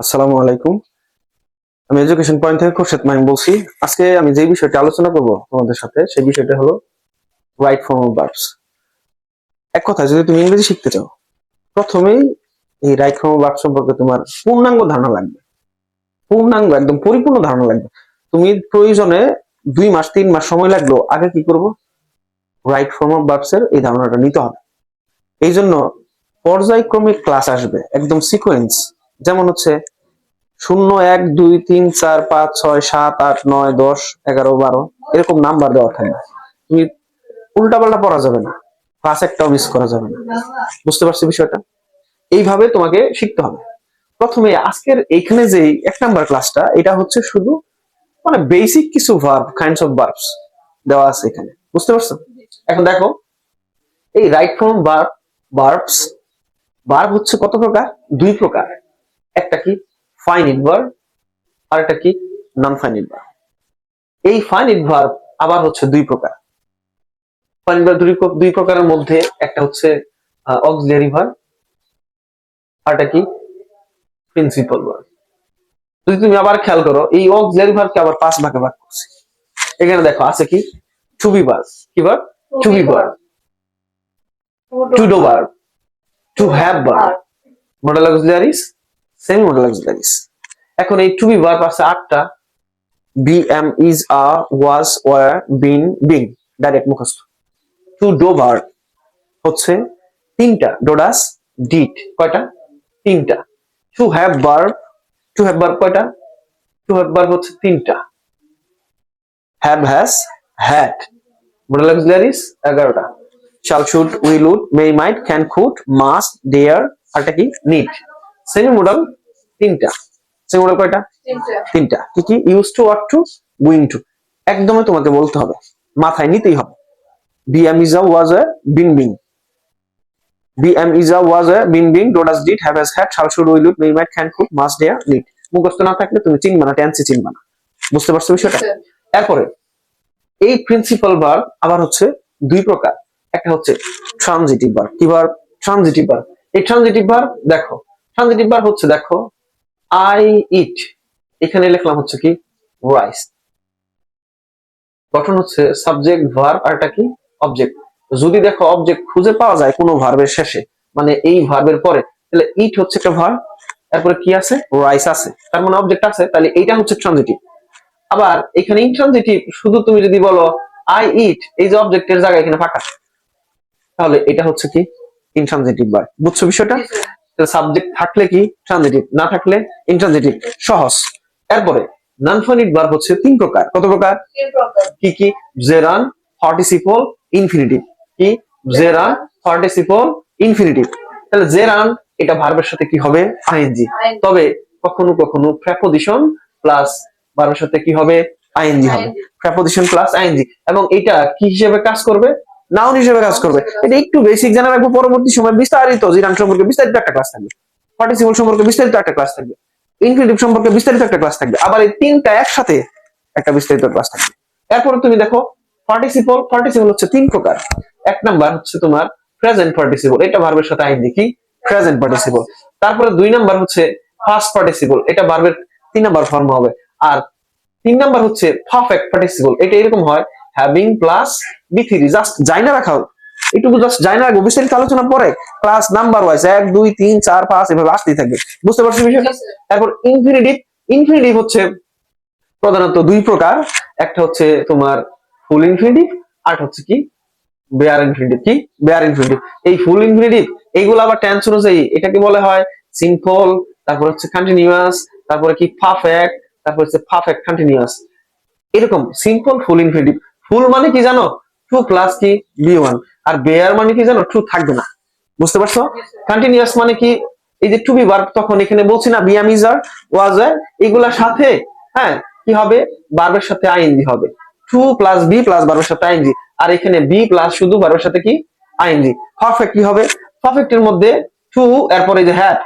আসসালামু আলাইকুম। আমি এডুকেশন পয়েন্ট থেকে খোরশেদ মাইম বলছি। আজকে আমি যে বিষয়টা আলোচনা করব তোমাদের সাথে সেই বিষয়টা হলো রাইট ফর্ম অফ ভার্বস। এক কথায় যদি তুমি ইংরেজি শিখতে চাও, প্রথমেই এই রাইট ফর্ম অফ ভার্ব সম্পর্কে তোমার পূর্ণাঙ্গ ধারণা লাগবে। পূর্ণাঙ্গ একদম পরিপূর্ণ ধারণা লাগবে। তুমি প্রয়োজনে 2 মাস 3 মাস সময় লাগলো, আগে কি করব, রাইট ফর্ম অফ ভার্বস এর এই ধারণাটা নিতে হবে। এই জন্য পর্যায়ক্রমিক ক্লাস আসবে, একদম সিকোয়েন্স। যেমন হচ্ছে 0 1 2 3 4 5 6 7 8 9 10 11 12 এরকম নাম্বার দেওয়া থাকবে। তুমি উল্টাপাল্টা পড়া যাবে না, ক্লাস একটাও মিস করা যাবে না। বুঝতে পারছো বিষয়টা? এইভাবে তোমাকে শিখতে হবে। প্রথমে আজকের এইখানে যে 1 নাম্বার ক্লাসটা, এটা হচ্ছে শুধু মানে বেসিক কিছু ভার্ব, কাইন্ডস অফ ভার্বস দেওয়া আছে এখানে। বুঝতে পারছো? এখন দেখো, এই right form verb, verbs, verb হচ্ছে কত প্রকার? 2 প্রকার। একটা কি ফাইনিট ভার্ব, আর একটা কি নন ফাইনিট ভার্ব। এই ফাইনিট ভার্ব আবার হচ্ছে 2 প্রকার। ফাইনিট ভার্ব দুই প্রকারের মধ্যে একটা হচ্ছে অক্সিলিয়ারি ভার্ব, আরটা কি প্রিন্সিপাল ভার্ব। যদি তুমি আবার খেয়াল করো, এই অক্সিলিয়ারি ভার্বকে আবার 5 ভাগে ভাগ করছি। এখানে দেখো আছে কি টু বি ভার্ব, কি verb? To be verb, to do verb, to have verb, modal auxiliaries, semi modal auxiliaries. এখন এই টু বি ভার্ব আছে 8টা। Be am is are was were been being, direct মুখস্থ। টু ডু ভার্ব হচ্ছে 3টা, do does, did, কয়টা? 3টা। To have verb, to have verb কয়টা? টু হ্যাভ ভার্ব হচ্ছে 3টা। Have, has, had, modal auxiliaries 11টা। Shall, should, will, would, may, might, can, could, must, dare, আরটা কি নিড। সেমি মডেল 3টা। সেমি মডেল কয়টা? 3টা। কি কি? Use to, ought to, going to. একদমই তোমাকে বলতে হবে, মাথায় নিতেই হবে। Be am is are was are been being, BM is a was a been being dodas did have has had shall should will would may might can could must dare need। মুখস্থ না থাকলে তুমি চিনবা না, টেন্সে চিনবা না। বুঝতে পারছো বিষয়টা? এরপরে এই প্রিন্সিপাল ভার্ব আবার হচ্ছে 2 প্রকার। একটা হচ্ছে ট্রানজিটিভ ভার্ব। কি ভার্ব? Transitive verb. এই ট্রানজিটিভ ভার্ব দেখো, ট্রানজিটিভ ভার্ব হচ্ছে দেখো আই ইট, এখানে লিখলাম হচ্ছে কি রাইস। গঠন হচ্ছে সাবজেক্ট ভার্ব, আর এটা কি অবজেক্ট। যদি দেখো অবজেক্ট খুঁজে পাওয়া যায় কোনো ভার্বের শেষে, মানে এই ভার্বের পরে, তাহলে ইট হচ্ছে একটা ভার্ব, তারপরে কি আছে? রাইস আছে, তার মানে অবজেক্ট আছে, তাহলে এইটা হচ্ছে ট্রানজিটিভ। আবার এখানে ইনট্রানজিটিভ, শুধু তুমি যদি বলো আই ইট, এই যে অবজেক্টের জায়গায় এখানে ফাঁকা, তাহলে এটা হচ্ছে কি ইনট্রানজিটিভ ভার্ব। বুঝছো বিষয়টা? সাবজেক্ট থাকলে কি ট্রানজিটিভ, না থাকলে ইনট্রানজিটিভ। সহজ। এরপরে নন ফাইনিট ভার্ব হচ্ছে 3 প্রকার। কত প্রকার? 3 প্রকার। কি কি? Gerund, participle, infinitive. কি? Gerund, participle, infinitive. তাহলে জেরান এটা ভার্বের সাথে কি হবে? আইএনজি। তবে কখনো কখনো প্রেপোজিশন প্লাস ভার্বের সাথে কি হবে? আইএনজি হবে। Preposition plus ING. এবং এটা কি হিসেবে কাজ করবে? নাউন হিসেবে কাজ করবে। এটা একটু বেসিক জানা রাখবো, পরবর্তী সময় বিস্তারিত জিরান সম্পর্কে বিস্তারিত একটা ক্লাস থাকবে, পার্টিসিপল সম্পর্কে বিস্তারিত একটা ক্লাস থাকবে, ইনফিনিটিভ সম্পর্কে বিস্তারিত একটা ক্লাস থাকবে, আবার এই 3টা একসাথে একটা বিস্তারিত ক্লাস থাকবে। এরপরে তুমি দেখো পার্টিসিপল, পার্টিসিপল হচ্ছে 3 প্রকার। 1 নাম্বার হচ্ছে তোমার প্রেজেন্ট পার্টিসিপল, এটা ভার্বের সাথে আইএনজি, কি প্রেজেন্ট পার্টিসিপল। তারপরে 2 নাম্বার হচ্ছে পাস্ট পার্টিসিপল, এটা ভার্বের 3 নাম্বার ফর্ম হবে। আর 3 নাম্বার হচ্ছে পারফেক্ট পার্টিসিপল, এটা এরকম হয় হ্যাভিং প্লাস বি3। জাস্ট জাইনা রাখাও, এটুকু জাস্ট জাইনা রাখবো, বিস্তারিত আলোচনা পরে ক্লাস নাম্বার ওয়াইজ 1 2 3 4 5 এভাবে আসতেই থাকবে। বুঝতে পারছো বিষয়টা? তারপর ইনফিনিটিভ, ইনফিনিটিভ হচ্ছে প্রধানত 2 প্রকার। একটা হচ্ছে তোমার ফুল ইনফিনিটিভ, আর হচ্ছে কি বেয়ার ইনফিনিটিভ। কি বেয়ার ইনফিনিটিভ? এই ফুল ইনফিনিটিভ এইগুলো আবার টেন্স অনুযায়ী এটাকে বলা হয় সিম্পল, তারপর হচ্ছে কন্টিনিউয়াস, তারপরে কি পারফেক্ট, তারপর হচ্ছে পারফেক্ট কন্টিনিউয়াস। এরকম সিম্পল, ফুল ইনফিনিটিভ। ফুল মানে কি জানো? টু প্লাস কি বি1। আর বেয়ার মানে কি জানো? টু থাকবে না। বুঝতে পারছো? কন্টিনিউয়াস মানে কি? এই যে টু বি ভার্ব, তখন এখানে বলছি না বিএম ইজ আর ওয়াজ আর, এগুলার সাথে হ্যাঁ কি হবে? ভার্বের সাথে আইএনজি হবে। টু প্লাস বি প্লাস ভার্বের সাথে আইএনজি, আর এখানে বি প্লাস শুধু ভার্বের সাথে কি আইএনজি। পারফেক্ট কি হবে? পারফেক্টের মধ্যে টু, এরপরে যে হ্যাভ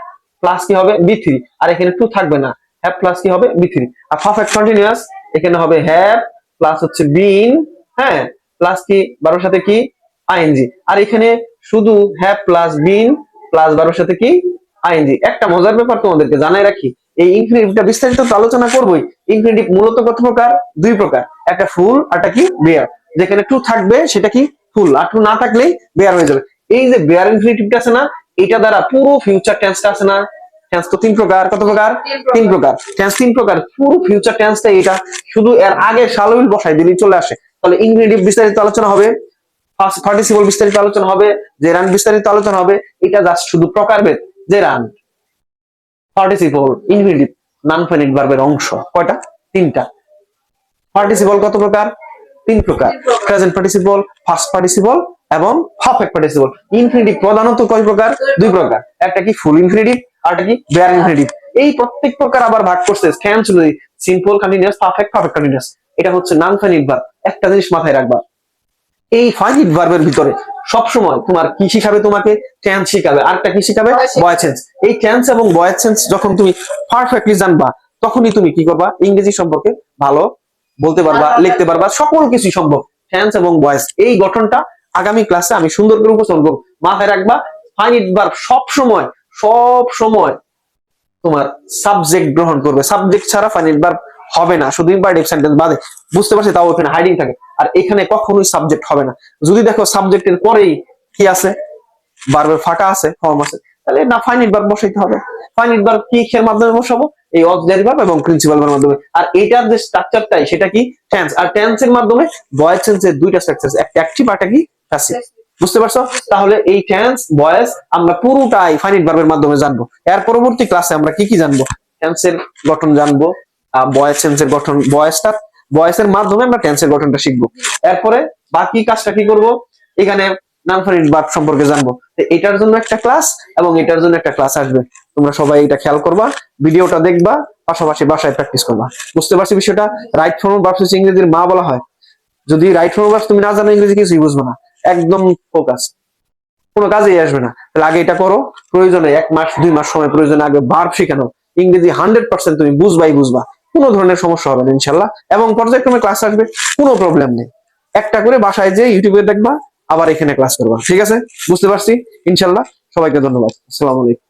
প্লাস কি হবে? বি3, আর এখানে টু থাকবে না, হ্যাভ প্লাস কি হবে? বি3। আর পারফেক্ট কন্টিনিউয়াস এখানে হবে হ্যাভ প্লাস হচ্ছে বিন, হ্যাঁ প্লাস কি ভার্বের সাথে কি আইএনজি। আর এখানে শুধু হ্যাভ প্লাস বিন প্লাস ভার্বের সাথে কি আইএনজি। একটা মজার ব্যাপার তোমাদেরকে জানাই রাখি, এই ইনফিনিটিভটা বিস্তারিত তো আলোচনা করবোই। ইনফিনিটিভ মূলত কত প্রকার? দুই প্রকার, একটা ফুল আরটা কি বেয়ার। যেখানে টু থাকবে সেটা কি ফুল, আর টু না থাকলেই বেয়ার হয়ে যাবে। এই যে বেয়ার ইনফিনিটিভটা আছে না, এটা দ্বারা পুরো ফিউচার টেন্সটা আছে না, টেন্স তো তিন প্রকার, কত প্রকার? তিন প্রকার। টেন্স তিন প্রকার, পুরো ফিউচার টেন্সটা এটা, শুধু এর আগে শালুইল বসাই দিলেই চলে আসে। তাহলে ইনফিনিটিভ বিস্তারিত আলোচনা হবে, ফার্স্ট পার্টিসিপল বিস্তারিত আলোচনা হবে, যে রান বিস্তারিত আলোচনা হবে। এটা জাস্ট শুধু প্রকারভেদ, যে run participle infinitive non finite ভার্বের অংশ কয়টা? তিনটা। পার্টিসিপল কত প্রকার? তিন প্রকার, প্রেজেন্ট পার্টিসিপল, ফার্স্ট পার্টিসিপল এবং পারফেক্ট পার্টিসিপল। ইনফিনিটিভ প্রধানত কয় প্রকার? দুই প্রকার, একটা কি ফুল ইনফিনিটিভ, আরটা কি বেয়ার ইনফিনিটিভ। এই প্রত্যেক প্রকার আবার ভাগ করছে টেন্স অনুযায়ী, simple continuous, perfect, perfect continuous. এটা হচ্ছে নন ফাইনাইট ভার্ব। একটা জিনিস মাথায় রাখবা, এই ফাইনাইট ভার্বের ভিতরে সবসময় তোমার কি শিখাবে? তোমাকে টেন্স শিখাবে, আরেকটা কি শিখাবে? Voice change. এই টেন্স এবং ভয়েস চেঞ্জ যখন তুমি পারফেক্টলি জানবা, তখনই তুমি কি করবা? ইংরেজি সম্পর্কে ভালো বলতে পারবা, লিখতে পারবা, সকল কিছু সম্ভব। টেন্স এবং ভয়েস এই গঠনটা আগামী ক্লাসে আমি সুন্দর করে উপস্থাপন করব। মাথায় রাখবা, ফাইনাইট ভার্ব সব সময় তোমার সাবজেক্ট গ্রহণ করবে। সাবজেক্ট ছাড়া ফাইনাইট ভার্ব হবে না, শুধু ইম্পারেটিভ সেন্টেন্স বাদে। বুঝতে পারছি? তাও এখানে হাইডিং থাকে। আর এখানে কখনোই সাবজেক্ট হবে না। যদি দেখো সাবজেক্টের পরেই কি আছে, ভার্বের ফাঁকা আছে, ফর্ম আছে, তাহলে না ফাইনাইট ভার্ব বসাইতে হবে। ফাইনাইট ভার্ব কি এর মাধ্যমে বসাবো? এই অক্সিলারি ভার্ব এবং প্রিন্সিপাল ভার্বের মাধ্যমে। আর এটার যে স্ট্রাকচারটাই সেটা কি? টেন্স। আর টেন্সের মাধ্যমে ভয়েস চেঞ্জের দুইটা স্ট্রাকচার, একটা অ্যাকটিভ আর একটা কি প্যাসিভ। বুঝতে পারছো? তাহলে এই টেন্স ভয়েস আমরা পুরোটাই ফাইনাইট ভার্বের মাধ্যমে জানবো। এর পরবর্তী ক্লাসে আমরা কি কি জানবো? টেন্সের গঠন জানবো, ভয়েস চেঞ্জের গঠন, ভয়েসের মাধ্যমে আমরা টেন্সের গঠনটা শিখবো। এরপরে বাকি কাজটা কি করব? এখানে নন ফাইনাইট ভার্ব সম্পর্কে জানবো। এটার জন্য একটা ক্লাস এবং এটার জন্য একটা ক্লাস আসবে। তোমরা সবাই এটা খেয়াল করবা, ভিডিওটা দেখবা, পাশাপাশি বাসায় প্র্যাকটিস করবা। বুঝতে পারছি বিষয়টা? রাইট ফর্ম ভার্ব হচ্ছে ইংরেজির মা বলা হয়। যদি রাইট ফর্ম ভার্ব তুমি না জানো, ইংরেজি কিছুই বুঝবে না, একদম ফোকাস, কোনো কাজেই আসবে না। তাহলে আগে এটা করো, প্রয়োজনে 1 মাস 2 মাস সময় প্রয়োজনে আগে ভার্ব শিখানো। ইংরেজি 100% তুমি বুঝবা, কোনো ধরনের সমস্যা হবে না ইনশাল্লাহ। এবং পর্যায়ক্রমে ক্লাস আসবে, কোনো প্রবলেম নেই। একটা করে বাসায় যে ইউটিউবে দেখবা, আবার এখানে ক্লাস করবা। ঠিক আছে? বুঝতে পারছি ইনশাল্লাহ। সবাইকে ধন্যবাদ। আসসালামু আলাইকুম।